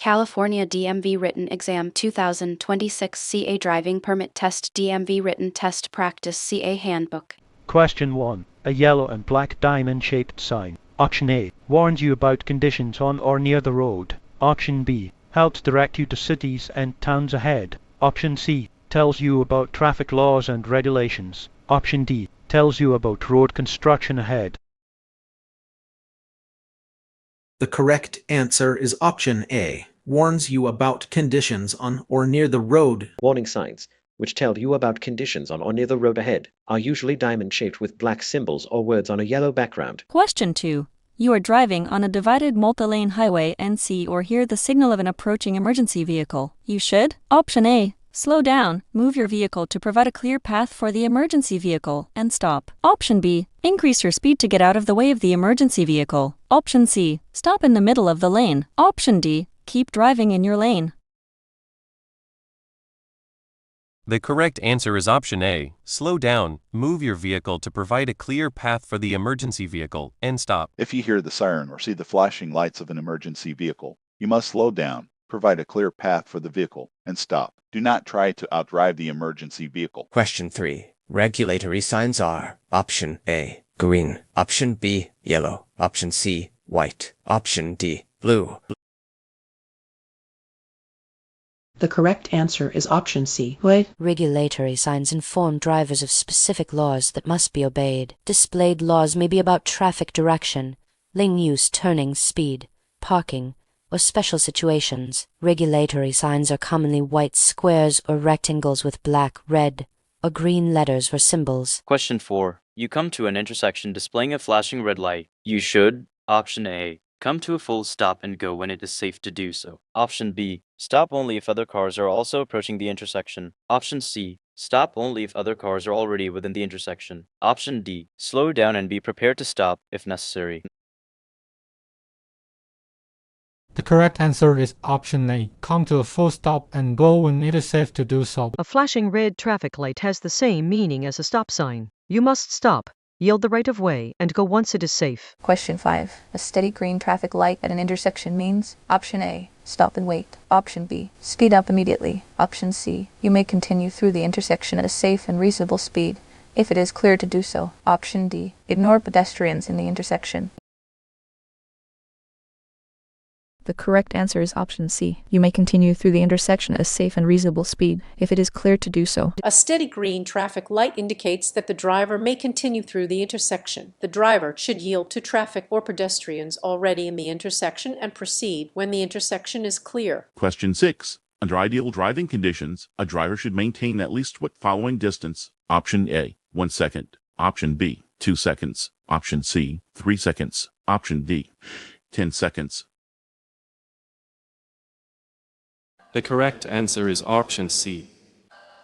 California DMV Written Exam 2026 CA Driving Permit Test DMV Written Test Practice CA Handbook. Question 1. A yellow and black diamond-shaped sign. Option A. Warns you about conditions on or near the road. Option B. Helps direct you to cities and towns ahead. Option C. Tells you about traffic laws and regulations. Option D. Tells you about road construction ahead. The correct answer is option A. Warns you about conditions on or near the road. Warning signs, which tell you about conditions on or near the road ahead, are usually diamond-shaped with black symbols or words on a yellow background. Question 2. You are driving on a divided multi-lane highway and see or hear the signal of an approaching emergency vehicle. You should: Option A. Slow down, move your vehicle to provide a clear path for the emergency vehicle, and stop. Option B. Increase your speed to get out of the way of the emergency vehicle. Option C. Stop in the middle of the lane. Option D. Keep driving in your lane. The correct answer is option A. Slow down, move your vehicle to provide a clear path for the emergency vehicle, and stop. If you hear the siren or see the flashing lights of an emergency vehicle, you must slow down, provide a clear path for the vehicle, and stop. Do not try to outdrive the emergency vehicle. Question 3. Regulatory signs are: Option A, green. Option B, yellow. Option C, white. Option D, blue. The correct answer is option C. White. Regulatory signs inform drivers of specific laws that must be obeyed. Displayed laws may be about traffic direction, lane use, turning, speed, parking, or special situations. Regulatory signs are commonly white squares or rectangles with black, red, or green letters or symbols. Question 4. You come to an intersection displaying a flashing red light. You should: Option A. Come to a full stop and go when it is safe to do so. Option B. Stop only if other cars are also approaching the intersection. Option C. Stop only if other cars are already within the intersection. Option D. Slow down and be prepared to stop if necessary. The correct answer is option A. Come to a full stop and go when it is safe to do so. A flashing red traffic light has the same meaning as a stop sign. You must stop, yield the right of way, and go once it is safe. Question 5. A steady green traffic light at an intersection means: Option A. Stop and wait. Option B. Speed up immediately. Option C. You may continue through the intersection at a safe and reasonable speed if it is clear to do so. Option D. Ignore pedestrians in the intersection. The correct answer is option C. You may continue through the intersection at a safe and reasonable speed if it is clear to do so. A steady green traffic light indicates that the driver may continue through the intersection. The driver should yield to traffic or pedestrians already in the intersection and proceed when the intersection is clear. Question 6. Under ideal driving conditions, a driver should maintain at least what following distance? Option A, 1 second. Option B, 2 seconds. Option C, 3 seconds. Option D, 10 seconds. The correct answer is option C.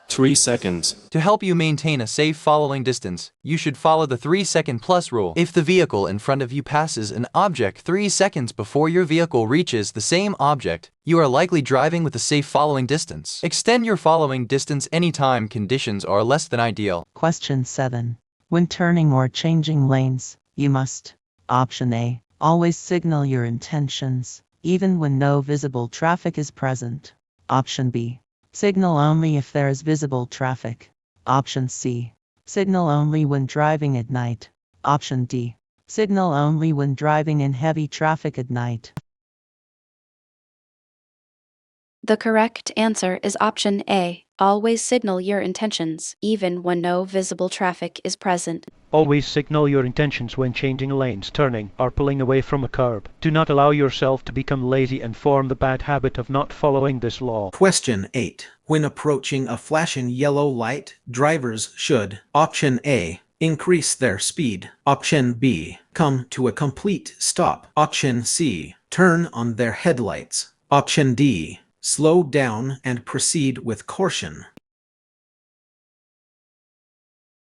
3 seconds. To help you maintain a safe following distance, you should follow the 3-second plus rule. If the vehicle in front of you passes an object 3 seconds before your vehicle reaches the same object, you are likely driving with a safe following distance. Extend your following distance anytime conditions are less than ideal. Question 7. When turning or changing lanes, you must: Option A. Always signal your intentions, even when no visible traffic is present. Option B. Signal only if there is visible traffic. Option C. Signal only when driving at night. Option D. Signal only when driving in heavy traffic at night. The correct answer is option A. Always signal your intentions, even when no visible traffic is present. Always signal your intentions when changing lanes, turning, or pulling away from a curb. Do not allow yourself to become lazy and form the bad habit of not following this law. Question 8. When approaching a flashing yellow light, drivers should: Option A. Increase their speed. Option B. Come to a complete stop. Option C. Turn on their headlights. Option D. Slow down and proceed with caution.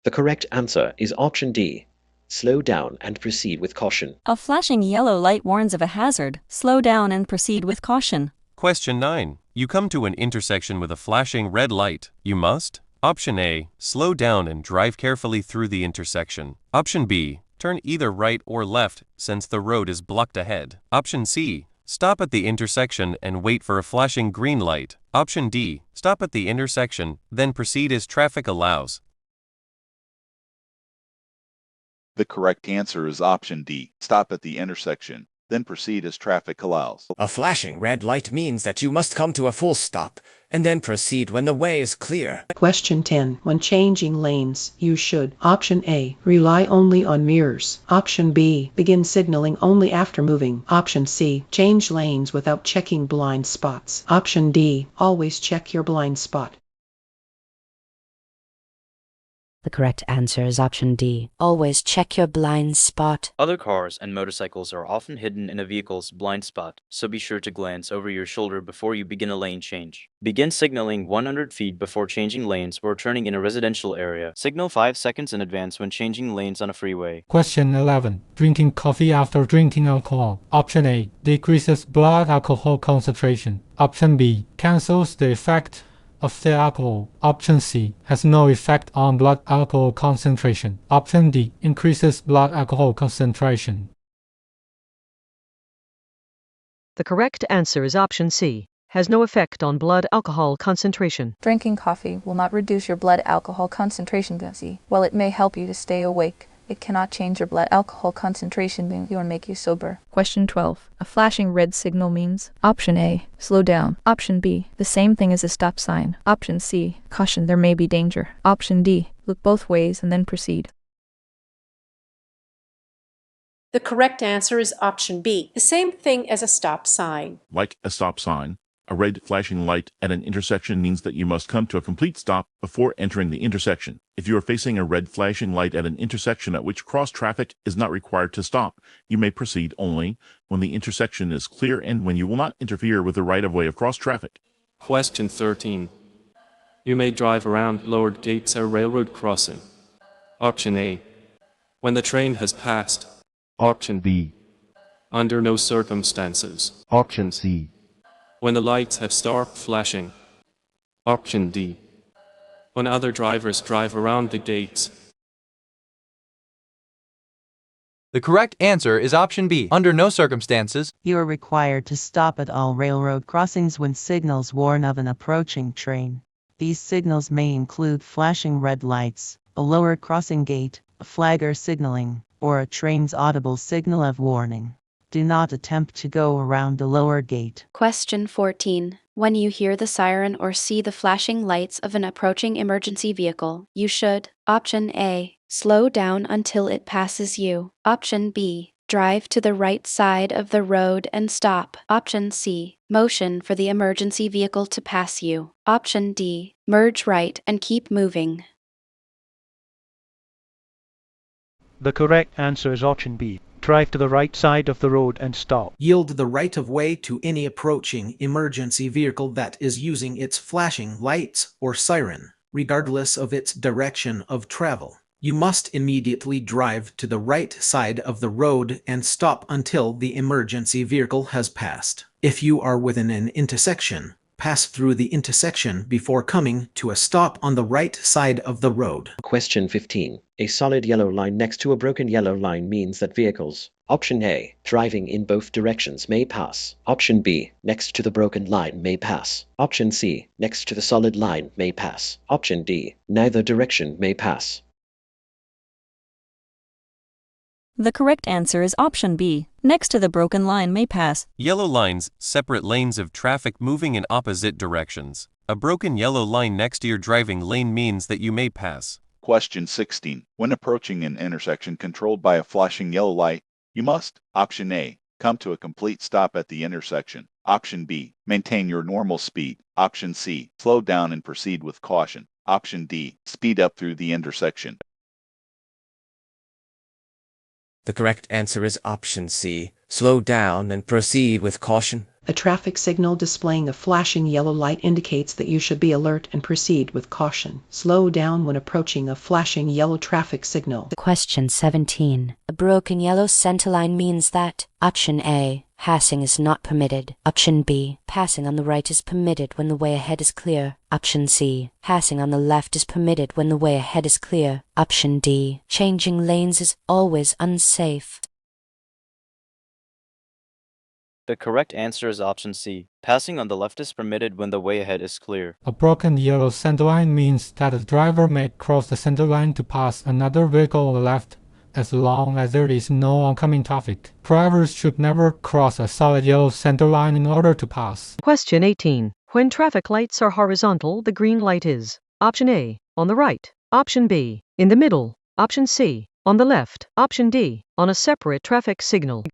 The correct answer is option D. Slow down and proceed with caution. A flashing yellow light warns of a hazard. Slow down and proceed with caution. Question 9. You come to an intersection with a flashing red light. You must: Option A. Slow down and drive carefully through the intersection. Option B. Turn either right or left since the road is blocked ahead. Option C. stop at the intersection and wait for a flashing green light. Option D, stop at the intersection, then proceed as traffic allows. The correct answer is option D. Stop at the intersection, then proceed as traffic allows. A flashing red light means that you must come to a full stop and then proceed when the way is clear. Question 10. When changing lanes, you should Option A. Rely only on mirrors. Option B. Begin signaling only after moving. Option C. Change lanes without checking blind spots. Option D. Always check your blind spot. The correct answer is option D. Always check your blind spot. Other cars and motorcycles are often hidden in a vehicle's blind spot, so be sure to glance over your shoulder before you begin a lane change. Begin signaling 100 feet before changing lanes or turning in a residential area. Signal 5 seconds in advance when changing lanes on a freeway. Question 11. Drinking coffee after drinking alcohol. Option A. Decreases blood alcohol concentration. Option B. Cancels the effect of the alcohol. Option C. Has no effect on blood alcohol concentration. Option D. Increases blood alcohol concentration. The correct answer is option C. Has no effect on blood alcohol concentration. Drinking coffee will not reduce your blood alcohol concentration, Bessie. While it may help you to stay awake, it cannot change your blood alcohol concentration or make you sober. Question 12. A flashing red signal means Option A. Slow down. Option B. The same thing as a stop sign. Option C. Caution, there may be danger. Option D. Look both ways and then proceed. The correct answer is option B, the same thing as a stop sign. Like a stop sign, a red flashing light at an intersection means that you must come to a complete stop before entering the intersection. If you are facing a red flashing light at an intersection at which cross traffic is not required to stop, you may proceed only when the intersection is clear and when you will not interfere with the right-of-way of cross traffic. Question 13. You may drive around lowered gates at a railroad crossing. Option A. When the train has passed. Option B. Under no circumstances. Option C. When the lights have stopped flashing. Option D. When other drivers drive around the gates. The correct answer is option B. Under no circumstances. You are required to stop at all railroad crossings when signals warn of an approaching train. These signals may include flashing red lights, a lower crossing gate, a flagger signaling, or a train's audible signal of warning. Do not attempt to go around the lower gate. Question 14. When you hear the siren or see the flashing lights of an approaching emergency vehicle, you should Option A. Slow down until it passes you. Option B. Drive to the right side of the road and stop. Option C. Motion for the emergency vehicle to pass you. Option D. Merge right and keep moving. The correct answer is option B. Drive to the right side of the road and stop. Yield the right of way to any approaching emergency vehicle that is using its flashing lights or siren, regardless of its direction of travel. You must immediately drive to the right side of the road and stop until the emergency vehicle has passed. If you are within an intersection, pass through the intersection before coming to a stop on the right side of the road. Question 15. A solid yellow line next to a broken yellow line means that vehicles. Option A. Driving in both directions may pass. Option B. Next to the broken line may pass. Option C. Next to the solid line may pass. Option D. Neither direction may pass. The correct answer is option B. Next to the broken line may pass. Yellow lines separate lanes of traffic moving in opposite directions. A broken yellow line next to your driving lane means that you may pass. Question 16. When approaching an intersection controlled by a flashing yellow light, you must Option A. Come to a complete stop at the intersection. Option B. Maintain your normal speed. Option C. Slow down and proceed with caution. Option D. Speed up through the intersection. The correct answer is option C. Slow down and proceed with caution. A traffic signal displaying a flashing yellow light indicates that you should be alert and proceed with caution. Slow down when approaching a flashing yellow traffic signal. Question 17. A broken yellow centerline means that Option A. Passing is not permitted. Option B. Passing on the right is permitted when the way ahead is clear. Option C. Passing on the left is permitted when the way ahead is clear. Option D. Changing lanes is always unsafe. The correct answer is option C. Passing on the left is permitted when the way ahead is clear. A broken yellow centerline means that the driver may cross the centerline to pass another vehicle on the left as long as there is no oncoming traffic. Drivers should never cross a solid yellow centerline in order to pass. Question 18. When traffic lights are horizontal, the green light is option A, on the right, option B, in the middle, option C, on the left, option D, on a separate traffic signal.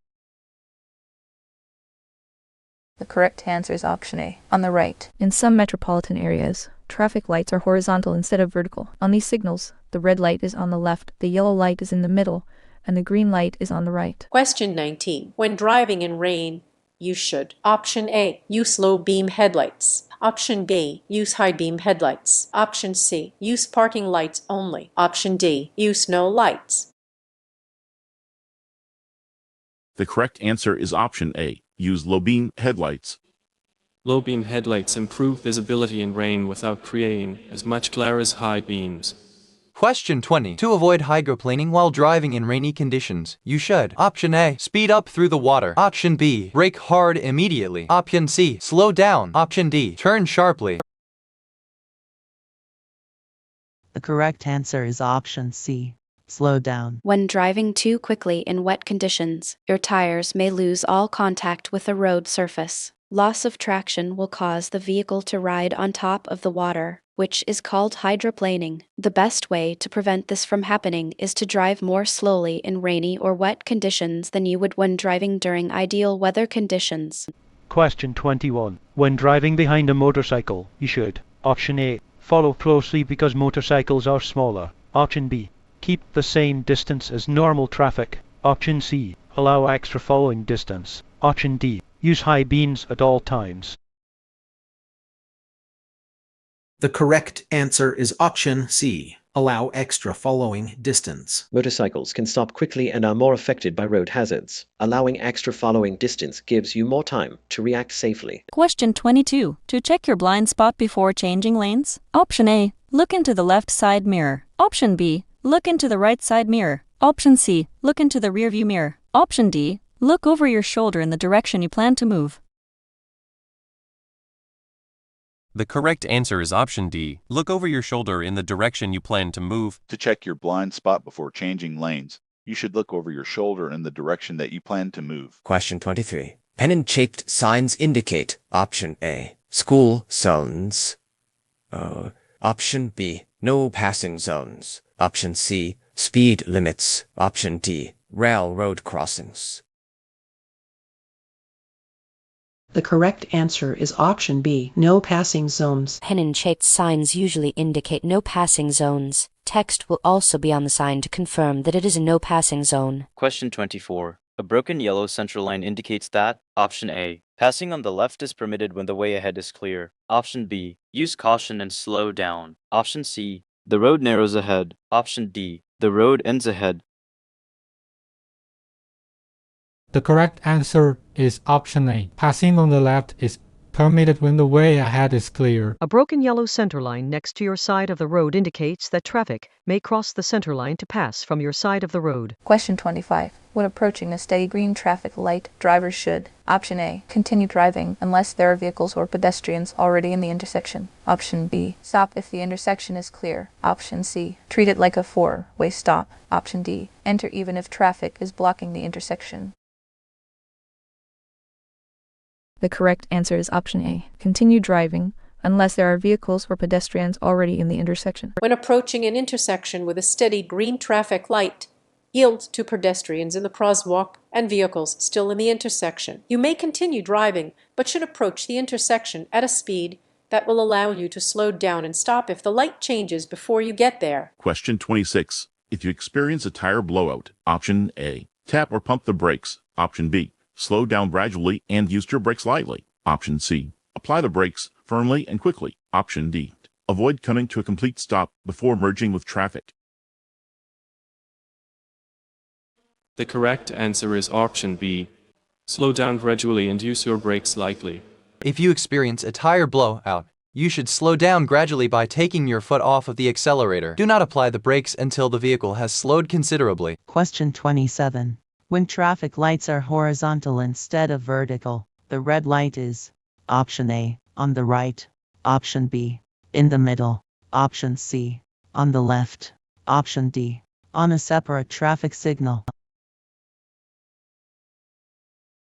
The correct answer is option A, on the right. In some metropolitan areas, traffic lights are horizontal instead of vertical. On these signals, the red light is on the left, the yellow light is in the middle, and the green light is on the right. Question 19. When driving in rain, you should option A, use low beam headlights. Option B, use high beam headlights. Option C, use parking lights only. Option D, use no lights. The correct answer is option A. Use low beam headlights. Low beam headlights improve visibility in rain without creating as much glare as high beams. Question 20. To avoid hydroplaning while driving in rainy conditions, you should option A, speed up through the water. Option B, brake hard immediately. Option C, slow down. Option D, turn sharply. The correct answer is option C. Slow down. When driving too quickly in wet conditions, your tires may lose all contact with the road surface. Loss of traction will cause the vehicle to ride on top of the water, which is called hydroplaning. The best way to prevent this from happening is to drive more slowly in rainy or wet conditions than you would when driving during ideal weather conditions. Question 21. When driving behind a motorcycle, you should option A, follow closely because motorcycles are smaller. Option B, keep the same distance as normal traffic. Option C, allow extra following distance. Option D, use high beams at all times. The correct answer is option C. Allow extra following distance. Motorcycles can stop quickly and are more affected by road hazards. Allowing extra following distance gives you more time to react safely. Question 22. To check your blind spot before changing lanes, option A, look into the left side mirror. Option B, look into the right side mirror. Option C, look into the rearview mirror. Option D, look over your shoulder in the direction you plan to move. The correct answer is option D. Look over your shoulder in the direction you plan to move. To check your blind spot before changing lanes, you should look over your shoulder in the direction that you plan to move. Question 23. Pennant-shaped signs indicate option A, school zones. Option B, no passing zones. Option C, speed limits. Option D, railroad crossings. The correct answer is option B, no passing zones. Pennant-shaped signs usually indicate no passing zones. Text will also be on the sign to confirm that it is a no passing zone. Question 24. A broken yellow central line indicates that option A, passing on the left is permitted when the way ahead is clear. Option B, use caution and slow down. Option C, the road narrows ahead. Option D, the road ends ahead. The correct answer is option A. Passing on the left is permitted when the way ahead is clear. A broken yellow center line next to your side of the road indicates that traffic may cross the center line to pass from your side of the road. Question 25. When approaching a steady green traffic light, drivers should option A, continue driving unless there are vehicles or pedestrians already in the intersection. Option B, stop if the intersection is clear. Option C, treat it like a four-way stop. Option D, enter even if traffic is blocking the intersection. The correct answer is option A. Continue driving unless there are vehicles or pedestrians already in the intersection. When approaching an intersection with a steady green traffic light, yield to pedestrians in the crosswalk and vehicles still in the intersection. You may continue driving, but should approach the intersection at a speed that will allow you to slow down and stop if the light changes before you get there. Question 26. If you experience a tire blowout, option A, tap or pump the brakes. Option B, slow down gradually and use your brakes lightly. Option C, apply the brakes firmly and quickly. Option D, avoid coming to a complete stop before merging with traffic. The correct answer is option B. Slow down gradually and use your brakes lightly. If you experience a tire blowout, you should slow down gradually by taking your foot off of the accelerator. Do not apply the brakes until the vehicle has slowed considerably. Question 27. When traffic lights are horizontal instead of vertical, the red light is option A, on the right, option B, in the middle, option C, on the left, option D, on a separate traffic signal.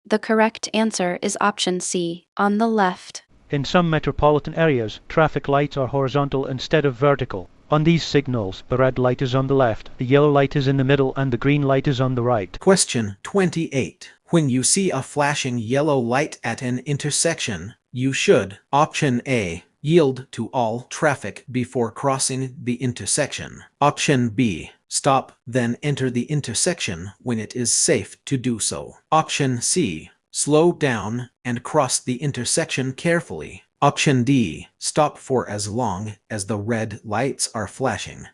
The correct answer is option C, on the left. In some metropolitan areas, traffic lights are horizontal instead of vertical. On these signals, the red light is on the left, the yellow light is in the middle, and the green light is on the right. Question 28. When you see a flashing yellow light at an intersection, you should, option A, yield to all traffic before crossing the intersection. Option B, stop, then enter the intersection when it is safe to do so. Option C, slow down and cross the intersection carefully. Option D, stop for as long as the red lights are flashing.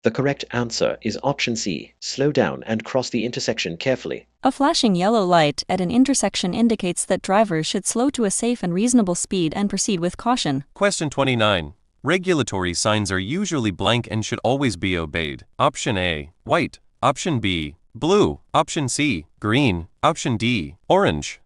The correct answer is option C. Slow down and cross the intersection carefully. A flashing yellow light at an intersection indicates that drivers should slow to a safe and reasonable speed and proceed with caution. Question 29. Regulatory signs are usually blank and should always be obeyed. Option A, white. Option B, blue. Option C, green. Option D, orange.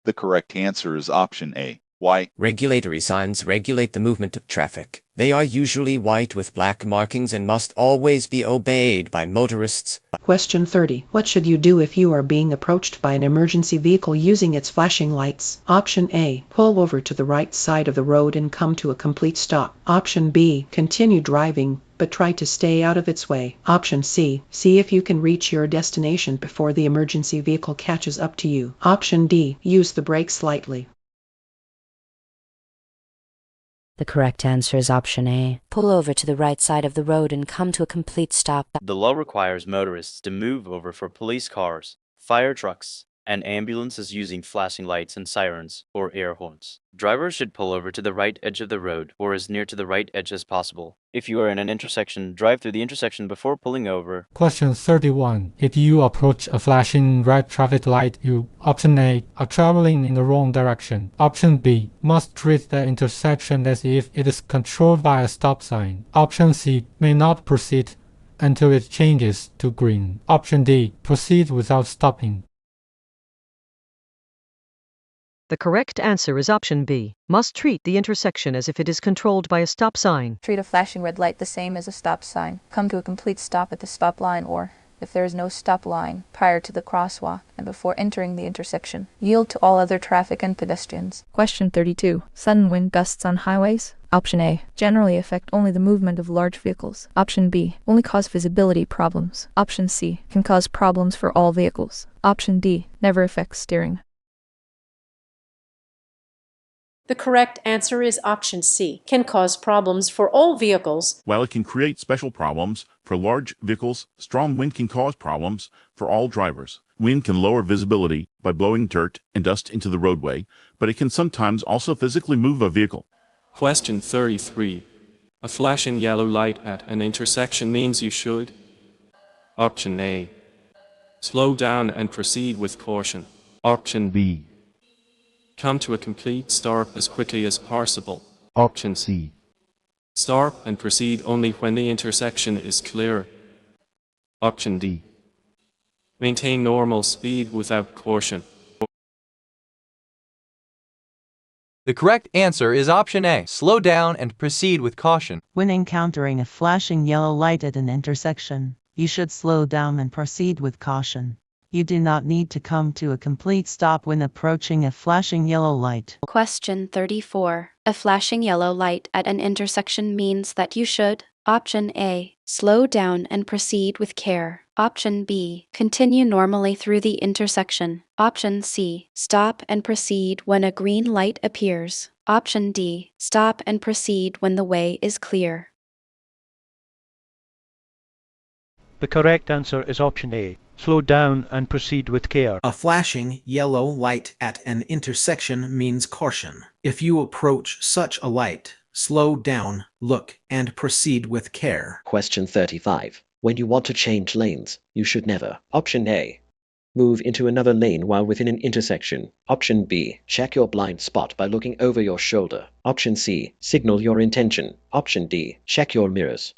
The correct answer is option A, white. Regulatory signs regulate the movement of traffic. They are usually white with black markings and must always be obeyed by motorists. Question 30. What should you do if you are being approached by an emergency vehicle using its flashing lights? Option A. Pull over to the right side of the road and come to a complete stop. Option B. Continue driving, but try to stay out of its way. Option C. See if you can reach your destination before the emergency vehicle catches up to you. Option D. Use the brakes slightly. The correct answer is option A. Pull over to the right side of the road and come to a complete stop. The law requires motorists to move over for police cars, fire trucks, and ambulances using flashing lights and sirens or air horns. Drivers should pull over to the right edge of the road or as near to the right edge as possible. If you are in an intersection, drive through the intersection before pulling over. Question 31. If you approach a flashing red traffic light, you, option A, are traveling in the wrong direction. Option B, must treat the intersection as if it is controlled by a stop sign. Option C, may not proceed until it changes to green. Option D, proceed without stopping. The correct answer is option B. Must treat the intersection as if it is controlled by a stop sign. Treat a flashing red light the same as a stop sign. Come to a complete stop at the stop line or, if there is no stop line, prior to the crosswalk and before entering the intersection. Yield to all other traffic and pedestrians. Question 32. Sudden wind gusts on highways? Option A. Generally affect only the movement of large vehicles. Option B. Only cause visibility problems. Option C. Can cause problems for all vehicles. Option D. Never affects steering. The correct answer is option C, can cause problems for all vehicles. While it can create special problems for large vehicles, strong wind can cause problems for all drivers. Wind can lower visibility by blowing dirt and dust into the roadway, but it can sometimes also physically move a vehicle. Question 33. A flashing yellow light at an intersection means you should. Option A. Slow down and proceed with caution. Option B. Come to a complete stop as quickly as possible. Option C. Stop and proceed only when the intersection is clear. Option D. Maintain normal speed without caution. The correct answer is option A. Slow down and proceed with caution. When encountering a flashing yellow light at an intersection, you should slow down and proceed with caution. You do not need to come to a complete stop when approaching a flashing yellow light. Question 34. A flashing yellow light at an intersection means that you should, option A, slow down and proceed with care. Option B, continue normally through the intersection. Option C, stop and proceed when a green light appears. Option D, stop and proceed when the way is clear. The correct answer is option A. Slow down and proceed with care. A flashing yellow light at an intersection means caution. If you approach such a light, slow down, look, and proceed with care. Question 35. When you want to change lanes, you should never. Option A. Move into another lane while within an intersection. Option B. Check your blind spot by looking over your shoulder. Option C. Signal your intention. Option D. Check your mirrors.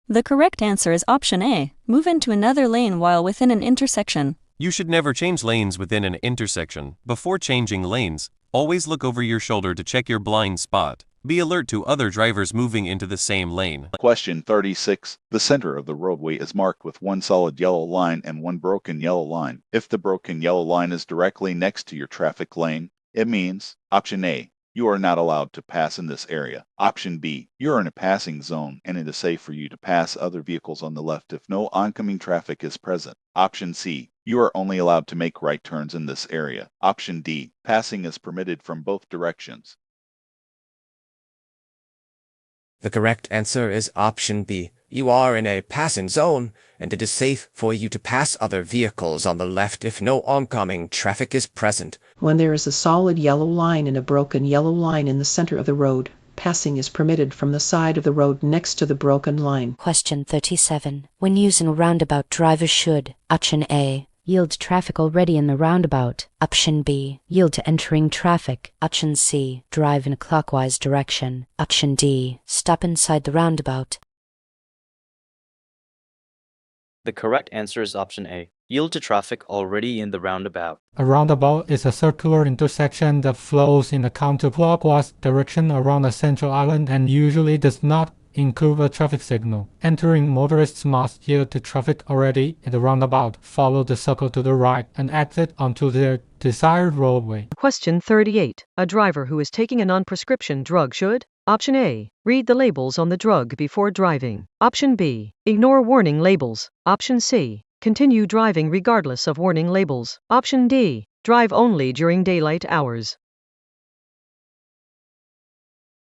The correct answer is option A. Move into another lane while within an intersection. You should never change lanes within an intersection. Before changing lanes, always look over your shoulder to check your blind spot. Be alert to other drivers moving into the same lane. Question 36. The center of the roadway is marked with one solid yellow line and one broken yellow line. If the broken yellow line is directly next to your traffic lane, it means option A, you are not allowed to pass in this area. Option B, you are in a passing zone and it is safe for you to pass other vehicles on the left if no oncoming traffic is present. Option C, you are only allowed to make right turns in this area. Option D, passing is permitted from both directions. The correct answer is option B. You are in a passing zone, and it is safe for you to pass other vehicles on the left if no oncoming traffic is present. When there is a solid yellow line and a broken yellow line in the center of the road, passing is permitted from the side of the road next to the broken line. Question 37. When using a roundabout, drivers should: option A, yield to traffic already in the roundabout; option B, yield to entering traffic; option C, drive in a clockwise direction; option D, stop inside the roundabout. The correct answer is option A. Yield to traffic already in the roundabout. A roundabout is a circular intersection that flows in a counterclockwise direction around a central island and usually does not include a traffic signal. Entering motorists must yield to traffic already in the roundabout, follow the circle to the right, and exit onto their desired roadway. Question 38. A driver who is taking a non-prescription drug should: option A, read the labels on the drug before driving; option B, ignore warning labels; option C, continue driving regardless of warning labels; option D, drive only during daylight hours.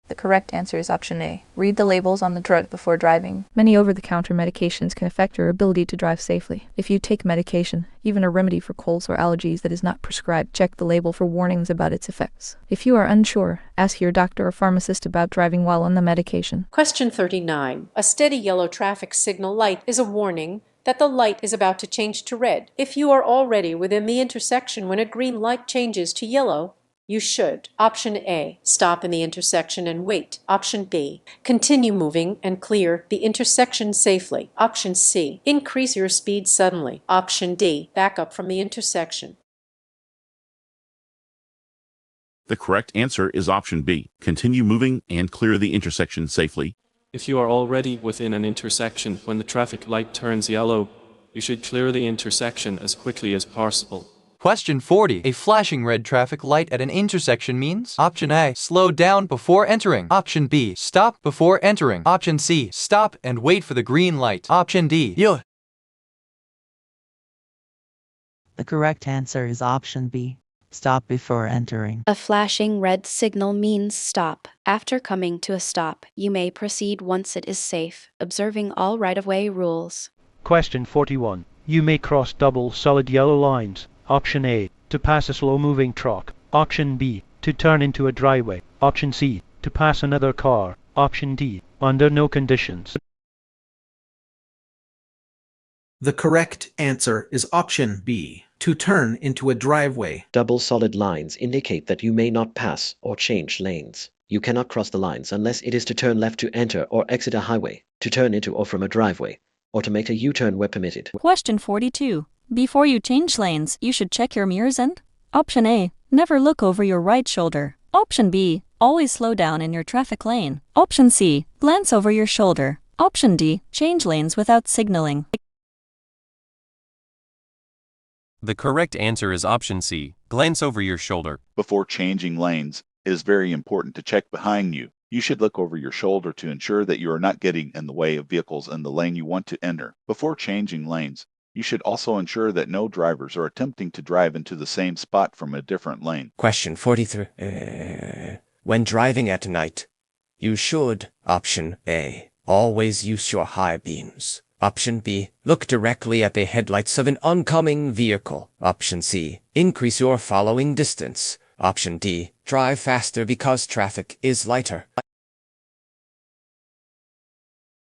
The correct answer is option A. Read the labels on the drug before driving. Many over-the-counter medications can affect your ability to drive safely. If you take medication, even a remedy for colds or allergies that is not prescribed, check the label for warnings about its effects. If you are unsure, ask your doctor or pharmacist about driving while on the medication. Question 39. A steady yellow traffic signal light is a warning that the light is about to change to red. If you are already within the intersection when a green light changes to yellow, you should: option A, stop in the intersection and wait; option B, continue moving and clear the intersection safely; option C, increase your speed suddenly; option D, back up from the intersection. The correct answer is option B. Continue moving and clear the intersection safely. If you are already within an intersection when the traffic light turns yellow, you should clear the intersection as quickly as possible. Question 40. A flashing red traffic light at an intersection means: option A, slow down before entering; option B, stop before entering; option C, stop and wait for the green light; option D, yield. The correct answer is option B. Stop before entering. A flashing red signal means stop. After coming to a stop, you may proceed once it is safe, observing all right-of-way rules. Question 41. You may cross double solid yellow lines. Option A, to pass a slow-moving truck. Option B, to turn into a driveway. Option C, to pass another car. Option D, under no conditions. The correct answer is option B, to turn into a driveway. Double solid lines indicate that you may not pass or change lanes. You cannot cross the lines unless it is to turn left to enter or exit a highway, to turn into or from a driveway, or to make a U-turn where permitted. Question 42. Before you change lanes, you should check your mirrors and: option A, never look over your right shoulder; option B, always slow down in your traffic lane; option C, glance over your shoulder; option D, change lanes without signaling. The correct answer is option C, glance over your shoulder. Before changing lanes, it is very important to check behind you. You should look over your shoulder to ensure that you are not getting in the way of vehicles in the lane you want to enter. Before changing lanes, you should also ensure that no drivers are attempting to drive into the same spot from a different lane. Question 43. When driving at night, you should: option A, always use your high beams; option B, look directly at the headlights of an oncoming vehicle; option C, increase your following distance; option D, drive faster because traffic is lighter.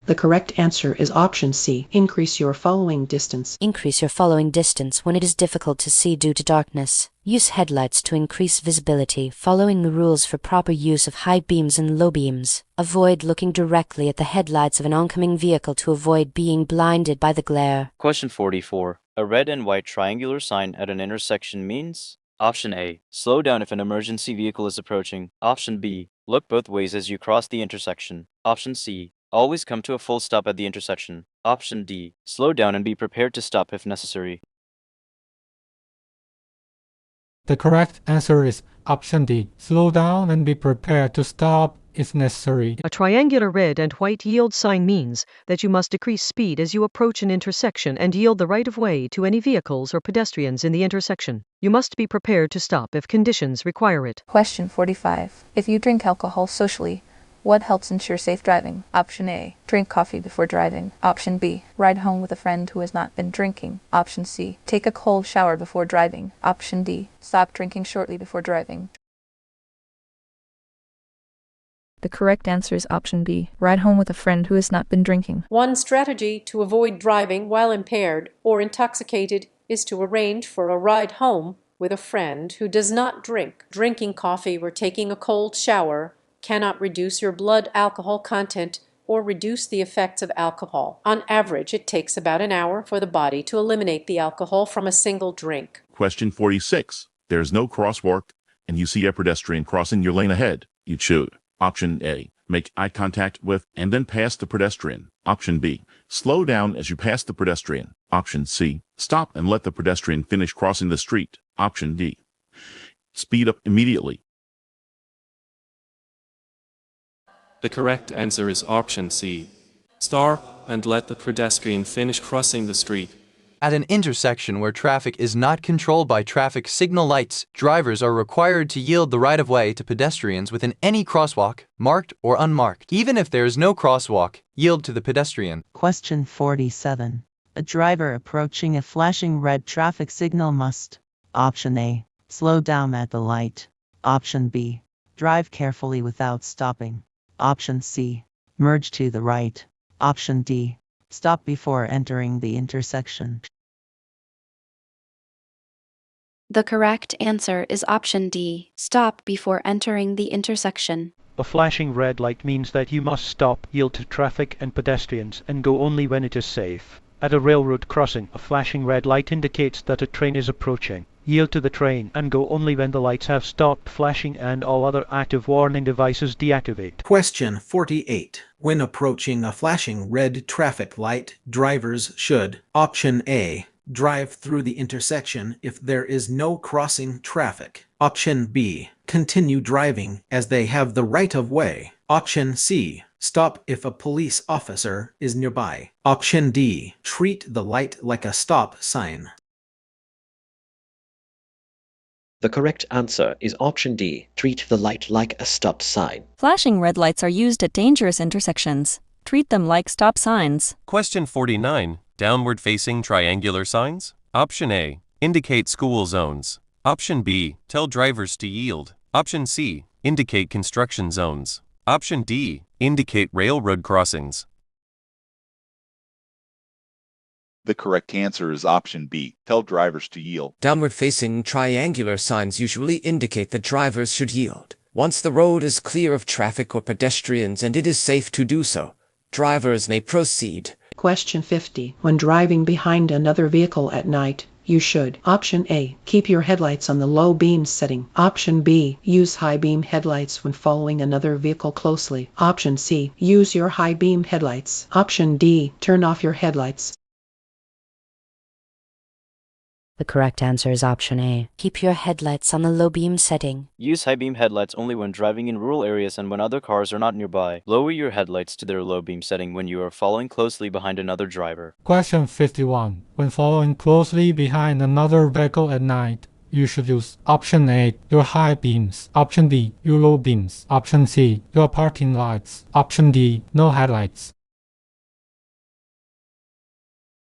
The correct answer is option C. Increase your following distance. Increase your following distance when it is difficult to see due to darkness. Use headlights to increase visibility, following the rules for proper use of high beams and low beams. Avoid looking directly at the headlights of an oncoming vehicle to avoid being blinded by the glare. Question 44. A red and white triangular sign at an intersection means? Option A. Slow down if an emergency vehicle is approaching. Option B. Look both ways as you cross the intersection. Option C. Always come to a full stop at the intersection. Option D. Slow down and be prepared to stop if necessary. The correct answer is option D. Slow down and be prepared to stop if necessary. A triangular red and white yield sign means that you must decrease speed as you approach an intersection and yield the right of way to any vehicles or pedestrians in the intersection. You must be prepared to stop if conditions require it. Question 45. If you drink alcohol socially, what helps ensure safe driving? Option A. Drink coffee before driving. Option B. Ride home with a friend who has not been drinking. Option C. Take a cold shower before driving. Option D. Stop drinking shortly before driving. The correct answer is option B. Ride home with a friend who has not been drinking. One strategy to avoid driving while impaired or intoxicated is to arrange for a ride home with a friend who does not drink. Drinking coffee or taking a cold shower cannot reduce your blood alcohol content or reduce the effects of alcohol. On average, it takes about an hour for the body to eliminate the alcohol from a single drink. Question 46. There's no crosswalk and you see a pedestrian crossing your lane ahead. You should. Option A. Make eye contact with and then pass the pedestrian. Option B. Slow down as you pass the pedestrian. Option C. Stop and let the pedestrian finish crossing the street. Option D. Speed up immediately. The correct answer is option C. Stop and let the pedestrian finish crossing the street. At an intersection where traffic is not controlled by traffic signal lights, drivers are required to yield the right-of-way to pedestrians within any crosswalk, marked or unmarked. Even if there is no crosswalk, yield to the pedestrian. Question 47. A driver approaching a flashing red traffic signal must: Option A. Slow down at the light. Option B. Drive carefully without stopping. Option C. Merge to the right. Option D. Stop before entering the intersection. The correct answer is option D. Stop before entering the intersection. A flashing red light means that you must stop, yield to traffic and pedestrians, and go only when it is safe. At a railroad crossing, a flashing red light indicates that a train is approaching. Yield to the train and go only when the lights have stopped flashing and all other active warning devices deactivate. Question 48. When approaching a flashing red traffic light, drivers should: Option A. Drive through the intersection if there is no crossing traffic. Option B. Continue driving as they have the right of way. Option C. Stop if a police officer is nearby. Option D. Treat the light like a stop sign. The correct answer is option D. Treat the light like a stop sign. Flashing red lights are used at dangerous intersections. Treat them like stop signs. Question 49. Downward-facing triangular signs? Option A. Indicate school zones. Option B. Tell drivers to yield. Option C. Indicate construction zones. Option D. Indicate railroad crossings. The correct answer is option B. Tell drivers to yield. Downward-facing triangular signs usually indicate that drivers should yield. Once the road is clear of traffic or pedestrians and it is safe to do so, drivers may proceed. Question 50. When driving behind another vehicle at night, you should: Option A. Keep your headlights on the low beam setting. Option B. Use high beam headlights when following another vehicle closely. Option C. Use your high beam headlights. Option D. Turn off your headlights. The correct answer is option A. Keep your headlights on the low beam setting. Use high beam headlights only when driving in rural areas and when other cars are not nearby. Lower your headlights to their low beam setting when you are following closely behind another driver. Question 51. When following closely behind another vehicle at night, you should use: Option A. Your high beams. Option B. Your low beams. Option C. Your parking lights. Option D. No headlights.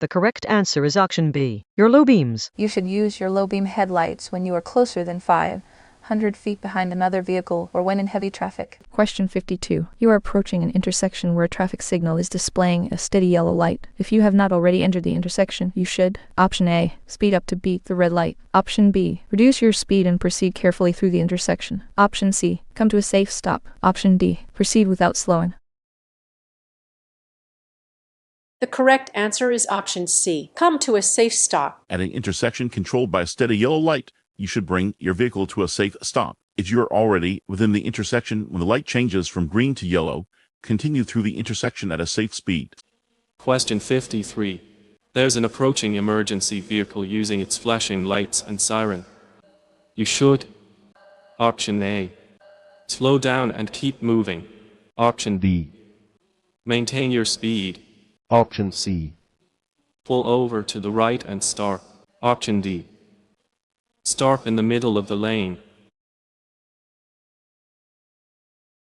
The correct answer is option B. Your low beams. You should use your low beam headlights when you are closer than 5 100 feet behind another vehicle, or when in heavy traffic. Question 52. You are approaching an intersection where a traffic signal is displaying a steady yellow light. If you have not already entered the intersection, you should: Option A, speed up to beat the red light. Option B, reduce your speed and proceed carefully through the intersection. Option C, come to a safe stop. Option D, proceed without slowing. The correct answer is option C. Come to a safe stop. At an intersection controlled by a steady yellow light, you should bring your vehicle to a safe stop. If you are already within the intersection when the light changes from green to yellow, continue through the intersection at a safe speed. Question 53. There's an approaching emergency vehicle using its flashing lights and siren. You should: Option A, slow down and keep moving. Option B, maintain your speed. Option C. Pull over to the right and stop. Option D, stop in the middle of the lane.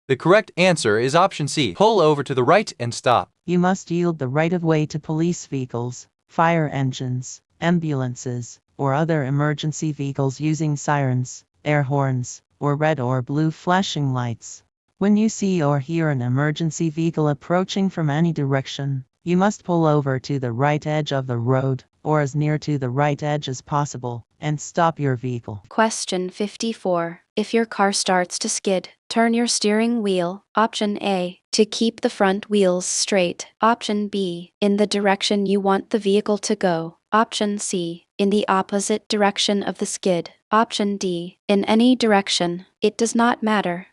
The correct answer is option C. Pull over to the right and stop. You must yield the right-of-way to police vehicles, fire engines, ambulances, or other emergency vehicles using sirens, air horns, or red or blue flashing lights. When you see or hear an emergency vehicle approaching from any direction, you must pull over to the right edge of the road, or as near to the right edge as possible, and stop your vehicle. Question 54. If your car starts to skid, turn your steering wheel, option A, to keep the front wheels straight, option B, in the direction you want the vehicle to go, option C, in the opposite direction of the skid, option D, in any direction. It does not matter.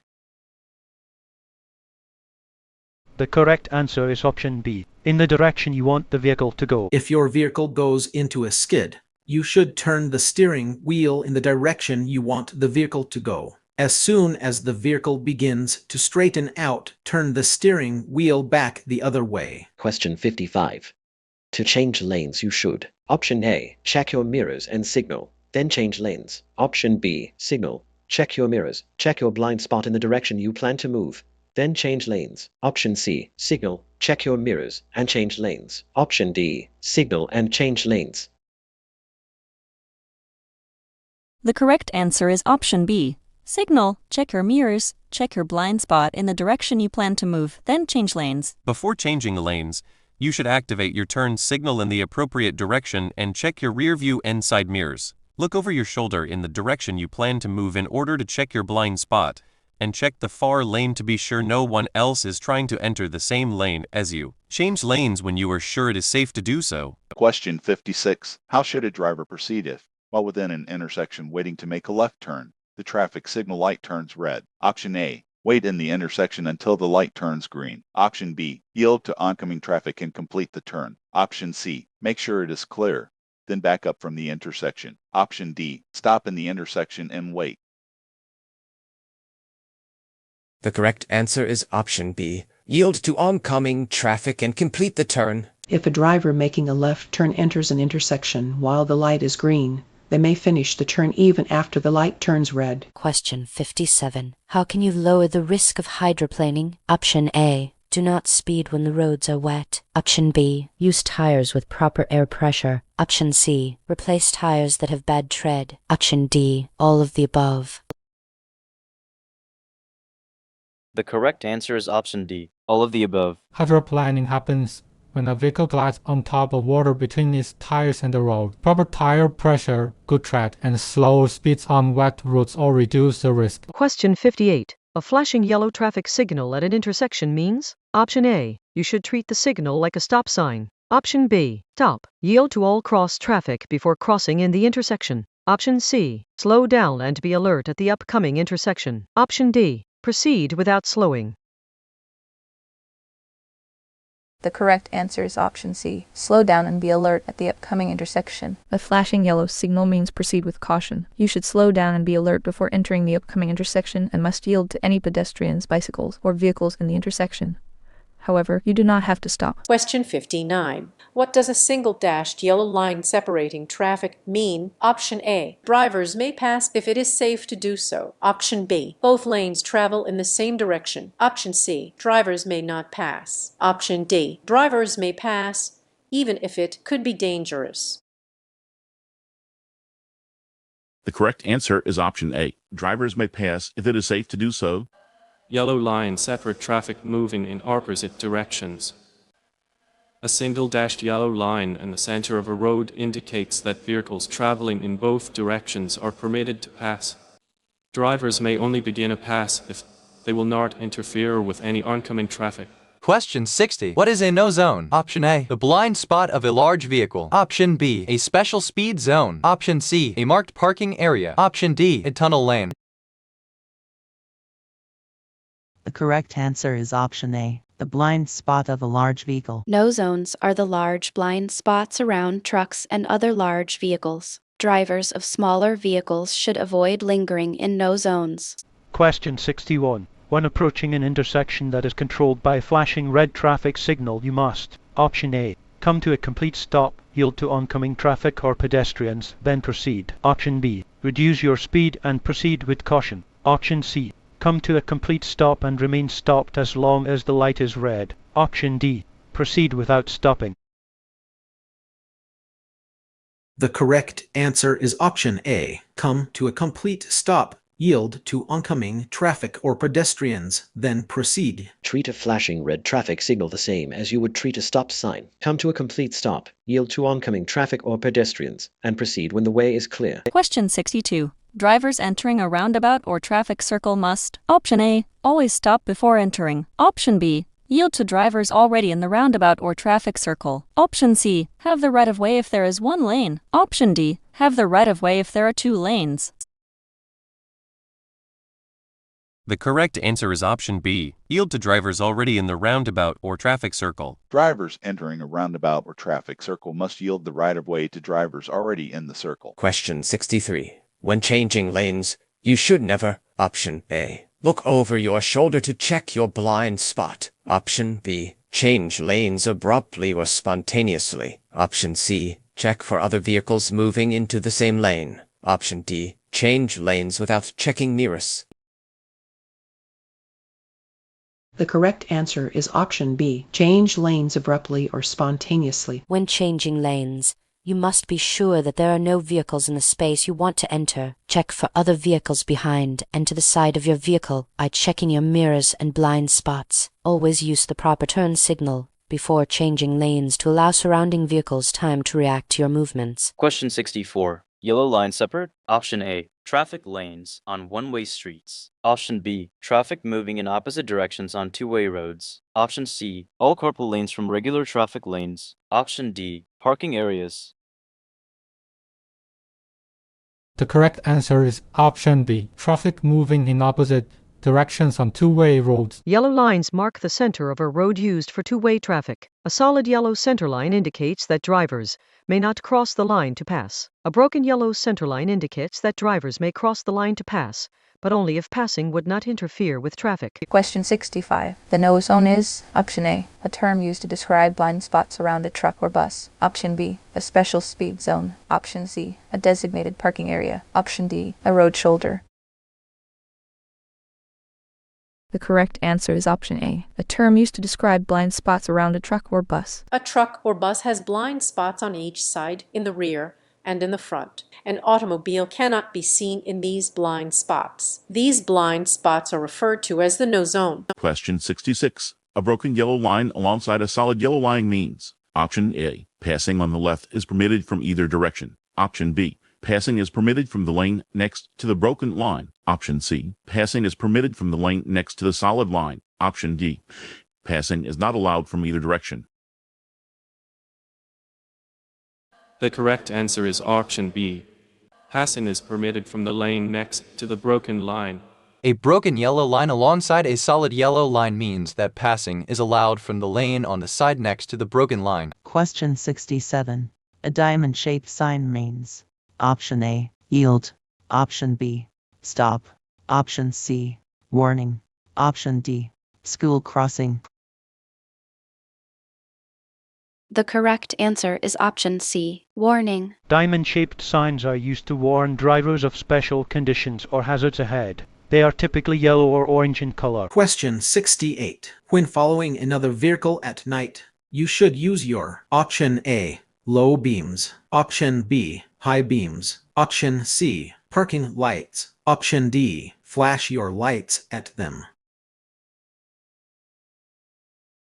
The correct answer is option B, in the direction you want the vehicle to go. If your vehicle goes into a skid, you should turn the steering wheel in the direction you want the vehicle to go. As soon as the vehicle begins to straighten out, turn the steering wheel back the other way. Question 55. To change lanes, you should: Option A, check your mirrors and signal, then change lanes. Option B, signal, check your mirrors, check your blind spot in the direction you plan to move, then change lanes. Option C, signal, check your mirrors, and change lanes. Option D, signal and change lanes. The correct answer is option B. Signal, check your mirrors, check your blind spot in the direction you plan to move, then change lanes. Before changing lanes, you should activate your turn signal in the appropriate direction and check your rear view and side mirrors. Look over your shoulder in the direction you plan to move in order to check your blind spot, and check the far lane to be sure no one else is trying to enter the same lane as you. Change lanes when you are sure it is safe to do so. Question 56. How should a driver proceed if, while within an intersection waiting to make a left turn, the traffic signal light turns red? Option A, wait in the intersection until the light turns green. Option B, yield to oncoming traffic and complete the turn. Option C, make sure it is clear, then back up from the intersection. Option D, stop in the intersection and wait. The correct answer is option B. Yield to oncoming traffic and complete the turn. If a driver making a left turn enters an intersection while the light is green, they may finish the turn even after the light turns red. Question 57. How can you lower the risk of hydroplaning? Option A, do not speed when the roads are wet. Option B, use tires with proper air pressure. Option C, replace tires that have bad tread. Option D, all of the above. The correct answer is option D, all of the above. Hydroplaning happens when a vehicle glides on top of water between its tires and the road. Proper tire pressure, good tread, and slow speeds on wet roads all reduce the risk. Question 58. A flashing yellow traffic signal at an intersection means: Option A, you should treat the signal like a stop sign. Option B, stop, yield to all cross traffic before crossing in the intersection. Option C, slow down and be alert at the upcoming intersection. Option D, proceed without slowing. The correct answer is option C. Slow down and be alert at the upcoming intersection. A flashing yellow signal means proceed with caution. You should slow down and be alert before entering the upcoming intersection and must yield to any pedestrians, bicycles, or vehicles in the intersection. However, you do not have to stop. Question 59. What does a single dashed yellow line separating traffic mean? Option A, drivers may pass if it is safe to do so. Option B, both lanes travel in the same direction. Option C, drivers may not pass. Option D, drivers may pass even if it could be dangerous. The correct answer is option A. Drivers may pass if it is safe to do so. Yellow line separate traffic moving in opposite directions. A single dashed yellow line in the center of a road indicates that vehicles traveling in both directions are permitted to pass. Drivers may only begin a pass if they will not interfere with any oncoming traffic. Question 60. What is a no zone? Option A, the blind spot of a large vehicle. Option B, a special speed zone. Option C, a marked parking area. Option D, a tunnel lane. The correct answer is option A, the blind spot of a large vehicle. No zones are the large blind spots around trucks and other large vehicles. Drivers of smaller vehicles should avoid lingering in no zones. Question 61. When approaching an intersection that is controlled by a flashing red traffic signal, you must: option A, come to a complete stop, yield to oncoming traffic or pedestrians, then proceed. Option B, reduce your speed and proceed with caution. Option C, come to a complete stop and remain stopped as long as the light is red. Option D, proceed without stopping. The correct answer is option A. Come to a complete stop, yield to oncoming traffic or pedestrians, then proceed. Treat a flashing red traffic signal the same as you would treat a stop sign. Come to a complete stop, yield to oncoming traffic or pedestrians, and proceed when the way is clear. Question 62. Drivers entering a roundabout or traffic circle must: option A, always stop before entering. Option B, yield to drivers already in the roundabout or traffic circle. Option C, have the right of way if there is one lane. Option D, have the right of way if there are two lanes. The correct answer is option B. Yield to drivers already in the roundabout or traffic circle. Drivers entering a roundabout or traffic circle must yield the right-of-way to drivers already in the circle. Question 63. When changing lanes, you should never: option A, look over your shoulder to check your blind spot. Option B, change lanes abruptly or spontaneously. Option C, check for other vehicles moving into the same lane. Option D, change lanes without checking mirrors. The correct answer is option B, change lanes abruptly or spontaneously. When changing lanes, you must be sure that there are no vehicles in the space you want to enter. Check for other vehicles behind and to the side of your vehicle by checking your mirrors and blind spots. Always use the proper turn signal before changing lanes to allow surrounding vehicles time to react to your movements. Question 64. Yellow line separate. Option A, traffic lanes on one-way streets. Option B, traffic moving in opposite directions on two-way roads. Option C, all carpool lanes from regular traffic lanes. Option D, parking areas. The correct answer is option B, traffic moving in opposite directions on two-way roads. Yellow lines mark the center of a road used for two-way traffic. A solid yellow center line indicates that drivers may not cross the line to pass. A broken yellow center line indicates that drivers may cross the line to pass, but only if passing would not interfere with traffic. Question 65. The no zone is: option A, a term used to describe blind spots around a truck or bus. Option B, a special speed zone. Option C, a designated parking area. Option D, a road shoulder. The correct answer is option A, a term used to describe blind spots around a truck or bus. A truck or bus has blind spots on each side, in the rear, and in the front. An automobile cannot be seen in these blind spots. These blind spots are referred to as the no zone. Question 66. A broken yellow line alongside a solid yellow line means: option A, passing on the left is permitted from either direction. Option B, passing is permitted from the lane next to the broken line. Option C, passing is permitted from the lane next to the solid line. Option D, passing is not allowed from either direction. The correct answer is option B. Passing is permitted from the lane next to the broken line. A broken yellow line alongside a solid yellow line means that passing is allowed from the lane on the side next to the broken line. Question 67. A diamond-shaped sign means: option A, yield. Option B, stop. Option C, warning. Option D, school crossing. The correct answer is option C, warning. Diamond-shaped signs are used to warn drivers of special conditions or hazards ahead. They are typically yellow or orange in color. Question 68. When following another vehicle at night, you should use your: option A, low beams. Option B, high beams. Option C, Parking lights. Option D. Flash your lights at them.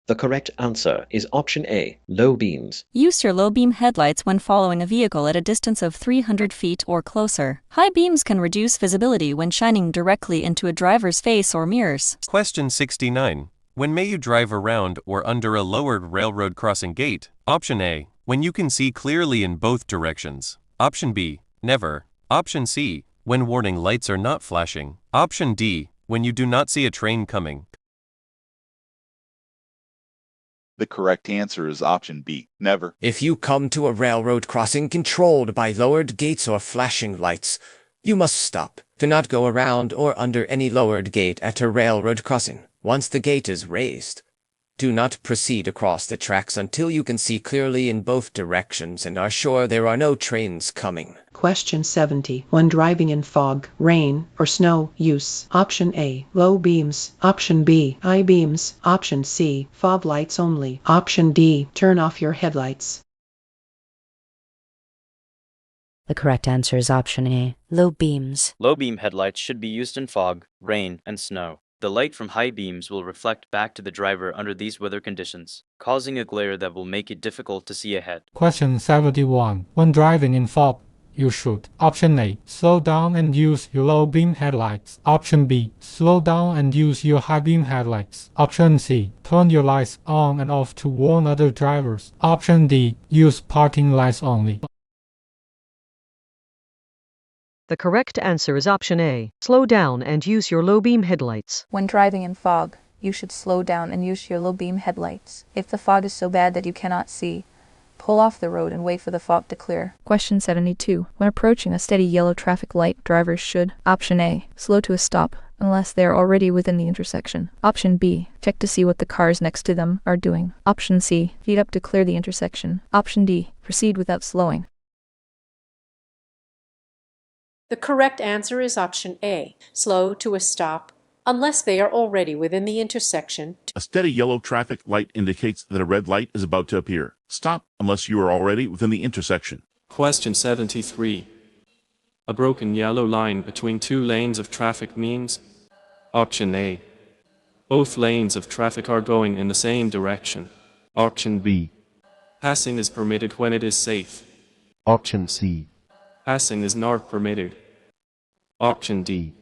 The correct answer is option A, low beams. Use your low beam headlights when following a vehicle at a distance of 300 feet or closer. High beams can reduce visibility when shining directly into a driver's face or mirrors. Question 69. When may you drive around or under a lowered railroad crossing gate? Option A, when you can see clearly in both directions. Option B, never. Option C, when warning lights are not flashing. Option D, when you do not see a train coming. The correct answer is option B, never. If you come to a railroad crossing controlled by lowered gates or flashing lights, you must stop. Do not go around or under any lowered gate at a railroad crossing. Once the gate is raised, do not proceed across the tracks until you can see clearly in both directions and are sure there are no trains coming. Question 70. When driving in fog, rain, or snow, use option A, low beams, option B, high beams, option C, fog lights only, option D, turn off your headlights. The correct answer is option A, low beams. Low beam headlights should be used in fog, rain, and snow. The light from high beams will reflect back to the driver under these weather conditions, causing a glare that will make it difficult to see ahead. Question 71. When driving in fog, you should option A, slow down and use your low beam headlights. Option B, slow down and use your high beam headlights. Option C, turn your lights on and off to warn other drivers. Option D, use parking lights only. The correct answer is option A. Slow down and use your low beam headlights. When driving in fog, you should slow down and use your low beam headlights. If the fog is so bad that you cannot see, pull off the road and wait for the fog to clear. Question 72. When approaching a steady yellow traffic light, drivers should option A, slow to a stop unless they are already within the intersection. Option B, check to see what the cars next to them are doing. Option C, speed up to clear the intersection. Option D, proceed without slowing. The correct answer is option A, slow to a stop, unless they are already within the intersection. A steady yellow traffic light indicates that a red light is about to appear. Stop unless you are already within the intersection. Question 73. A broken yellow line between two lanes of traffic means? Option A, both lanes of traffic are going in the same direction. Option B, passing is permitted when it is safe. Option C, passing is not permitted. Option D,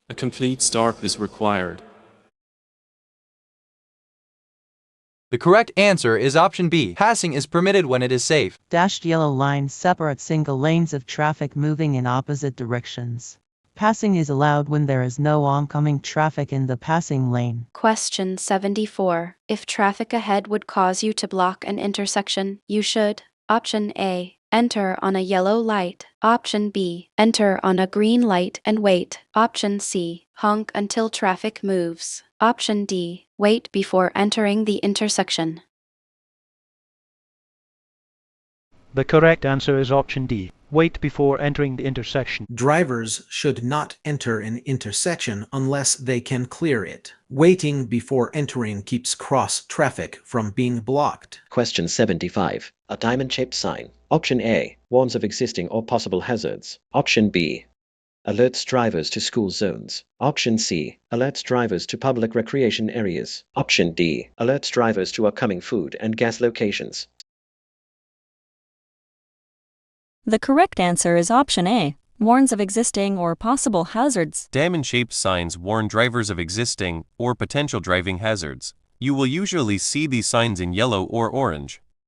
a complete stop is required. The correct answer is option B. Passing is permitted when it is safe. Dashed yellow lines separate single lanes of traffic moving in opposite directions. Passing is allowed when there is no oncoming traffic in the passing lane. Question 74. If traffic ahead would cause you to block an intersection, you should option A, enter on a yellow light. Option B, enter on a green light and wait. Option C, honk until traffic moves. Option D, wait before entering the intersection. The correct answer is option D, wait before entering the intersection. Drivers should not enter an intersection unless they can clear it. Waiting before entering keeps cross traffic from being blocked. Question 75. A diamond-shaped sign. Option A, warns of existing or possible hazards. Option B, alerts drivers to school zones. Option C, alerts drivers to public recreation areas. Option D, alerts drivers to upcoming food and gas locations. The correct answer is option A, warns of existing or possible hazards. Diamond-shaped signs warn drivers of existing or potential driving hazards. You will usually see these signs in yellow or orange.